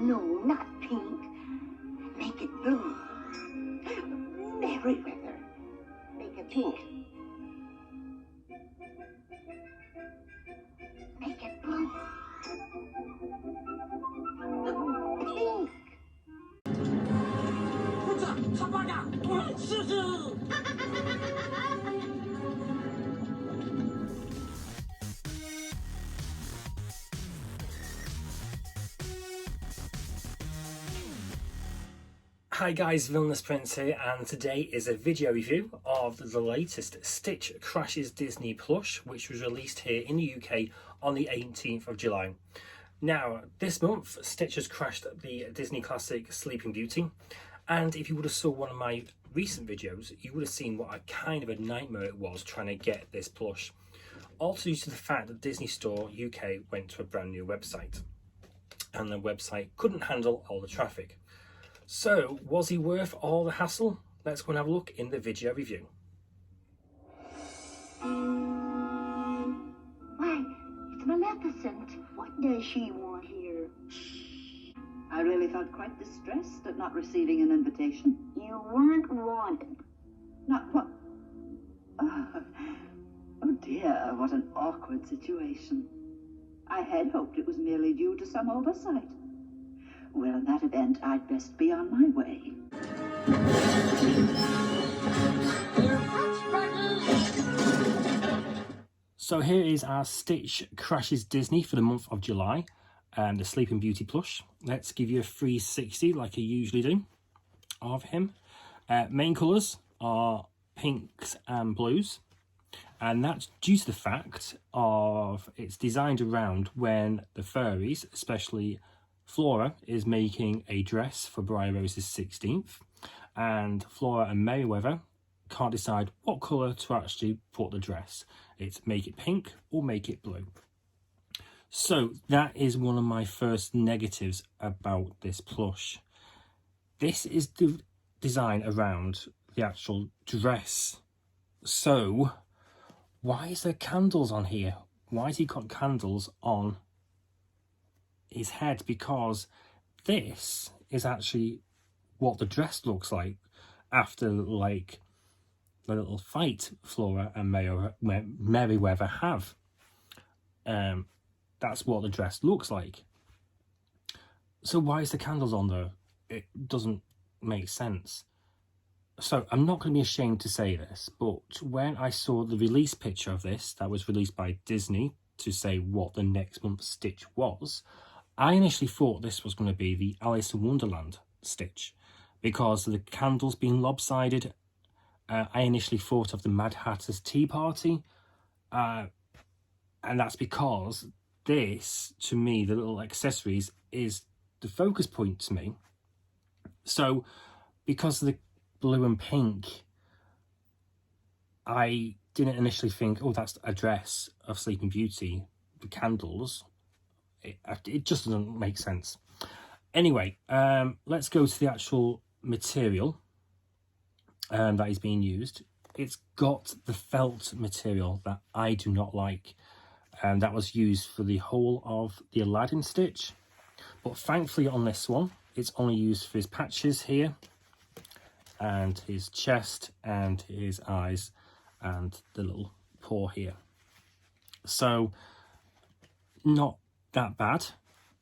No, not pink. Make it blue. Merryweather. Make it pink. Make it blue. Pink. Hi guys, Villainous Prince here, and today is a video review of the latest Stitch Crashes Disney plush, which was released here in the UK on the 18th of July. Now, this month, Stitch has crashed the Disney classic Sleeping Beauty, and if you would have saw one of my recent videos, you would have seen what a kind of a nightmare it was trying to get this plush. Also due to the fact that Disney Store UK went to a brand new website, and the website couldn't handle all the traffic. So, was he worth all the hassle? Let's go and have a look in the video review. Why, it's Maleficent. What does she want here? I really felt quite distressed at not receiving an invitation. You weren't wanted. Not what? Oh dear, what an awkward situation. I had hoped it was merely due to some oversight. Well, in that event, I'd best be on my way. So here is our Stitch Crashes Disney for the month of July, and the Sleeping Beauty plush. Let's give you a 360 like I usually do of him. Main colours are pinks and blues, and that's due to the fact of it's designed around when the furries, especially Flora, is making a dress for Briar Rose's 16th, and Flora and Merryweather can't decide what colour to actually put the dress. It's make it pink or make it blue. So that is one of my first negatives about this plush. This is the design around the actual dress. So why is there candles on here? Why has he got candles on his head? Because this is actually what the dress looks like after like the little fight Flora and Merryweather have. That's what the dress looks like. So why is the candles on there? It doesn't make sense. So I'm not going to be ashamed to say this, but when I saw the release picture of this that was released by Disney to say what the next month's Stitch was, I initially thought this was going to be the Alice in Wonderland Stitch, because of the candles being lopsided. I initially thought of the Mad Hatter's Tea Party, and that's because this, to me, the little accessories, is the focus point to me. So, because of the blue and pink, I didn't initially think, oh, that's a dress of Sleeping Beauty. The candles, it just doesn't make sense. Anyway, let's go to the actual material that is being used. It's got the felt material that I do not like, and that was used for the whole of the Aladdin Stitch. But thankfully on this one, it's only used for his patches here, and his chest, and his eyes, and the little paw here. So, not that bad.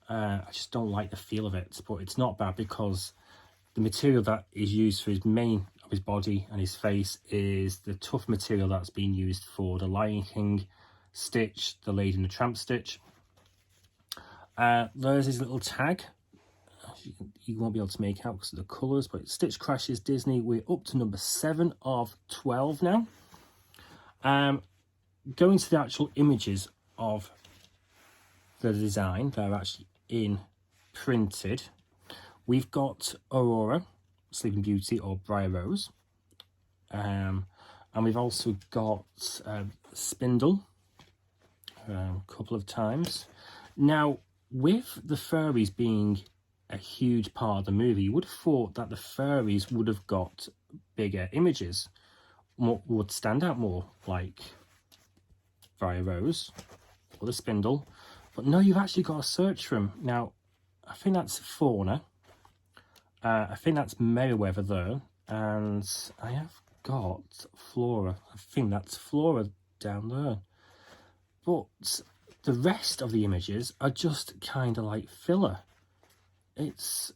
I just don't like the feel of it, but it's not bad because the material that is used for his main of his body and his face is the tough material that's been used for the Lion King Stitch, the Lady and the Tramp Stitch. There's his little tag. You won't be able to make out because of the colours, but Stitch Crashes Disney, we're up to number 7 of 12 now. Going to the actual images of the design that are actually printed, we've got Aurora, Sleeping Beauty, or Briar Rose, and we've also got Spindle a couple of times. Now, with the furries being a huge part of the movie, you would have thought that the furries would have got bigger images, would stand out more, like Briar Rose or the Spindle. But no, you've actually got to search for them. Now, I think that's Fauna. I think that's Merryweather there. And I have got Flora. I think that's Flora down there. But the rest of the images are just kind of like filler. It's...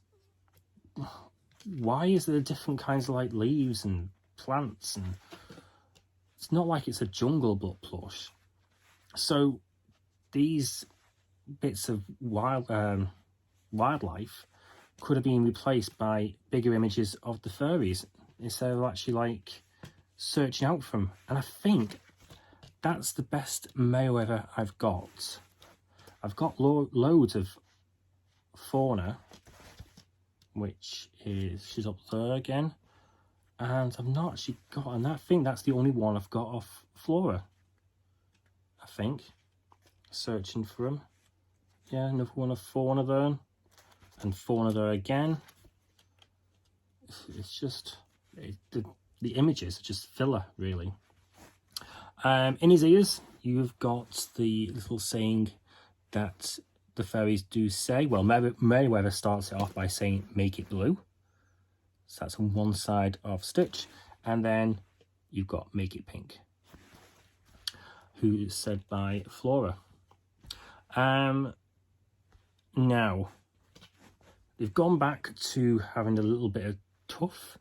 Why is there different kinds of like leaves and plants? And it's not like it's a Jungle Book plush. So these bits of wildlife could have been replaced by bigger images of the furries instead of actually like searching out for them. And I think that's the best Merryweather I've got. I've got loads of Fauna, which is, she's up there again, and I've not actually got, and I think that's the only one I've got off Flora, I think. Searching for them. Yeah, another one of Fauna there, and Fauna there again. It's just, the images are just filler, really. In his ears, you've got the little saying that the fairies do say. Well, Merryweather starts it off by saying, make it blue. So that's on one side of Stitch. And then you've got make it pink, who is said by Flora. Now, they've gone back to having a little bit of tuff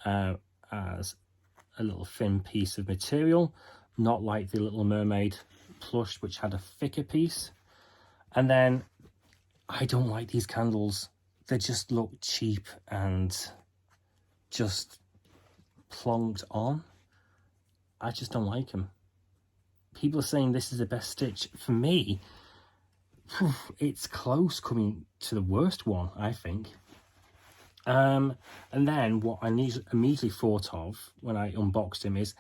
as a little thin piece of material, not like the Little Mermaid plush, which had a thicker piece. And then I don't like these candles. They just look cheap and just plonked on. I just don't like them. People are saying this is the best Stitch. For me, it's close coming to the worst one, I think. And then what I immediately thought of when I unboxed him is,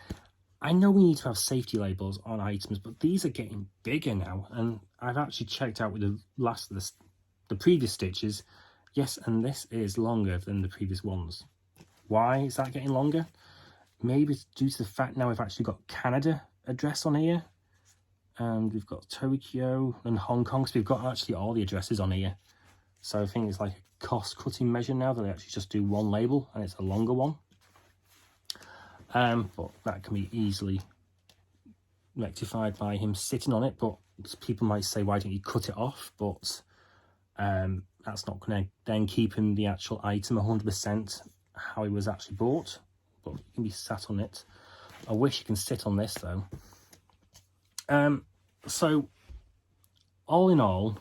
I know we need to have safety labels on items, but these are getting bigger now. And I've actually checked out with the previous Stitches. Yes, and this is longer than the previous ones. Why is that getting longer? Maybe it's due to the fact now we've actually got Canada address on here. And we've got Tokyo and Hong Kong. So we've got actually all the addresses on here. So I think it's like a cost-cutting measure now that they actually just do one label and it's a longer one. But that can be easily rectified by him sitting on it. But people might say, why don't you cut it off? But that's not going to then keep him the actual item 100% how he was actually bought. But you can be sat on it. I wish you can sit on this though. So all in all,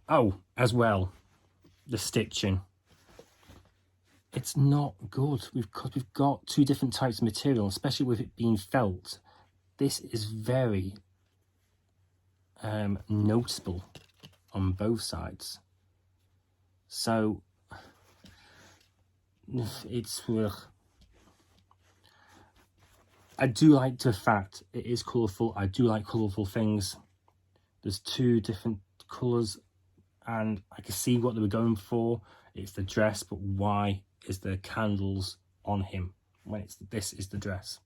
oh, as well, the stitching. It's not good. We've got two different types of material, especially with it being felt. This is very noticeable on both sides. So it's I do like the fact it is colourful. I do like colourful things. There's two different colours and I can see what they were going for. It's the dress, but why is there candles on him when this is the dress?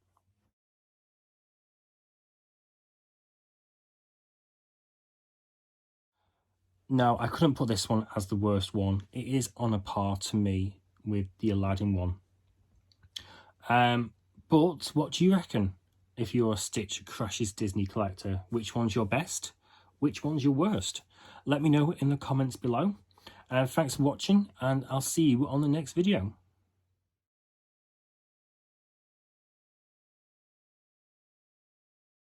Now, I couldn't put this one as the worst one. It is on a par to me with the Aladdin one. But what do you reckon? If you're a Stitch Crushes Disney collector, which one's your best? Which one's your worst? Let me know in the comments below. Thanks for watching, and I'll see you on the next video.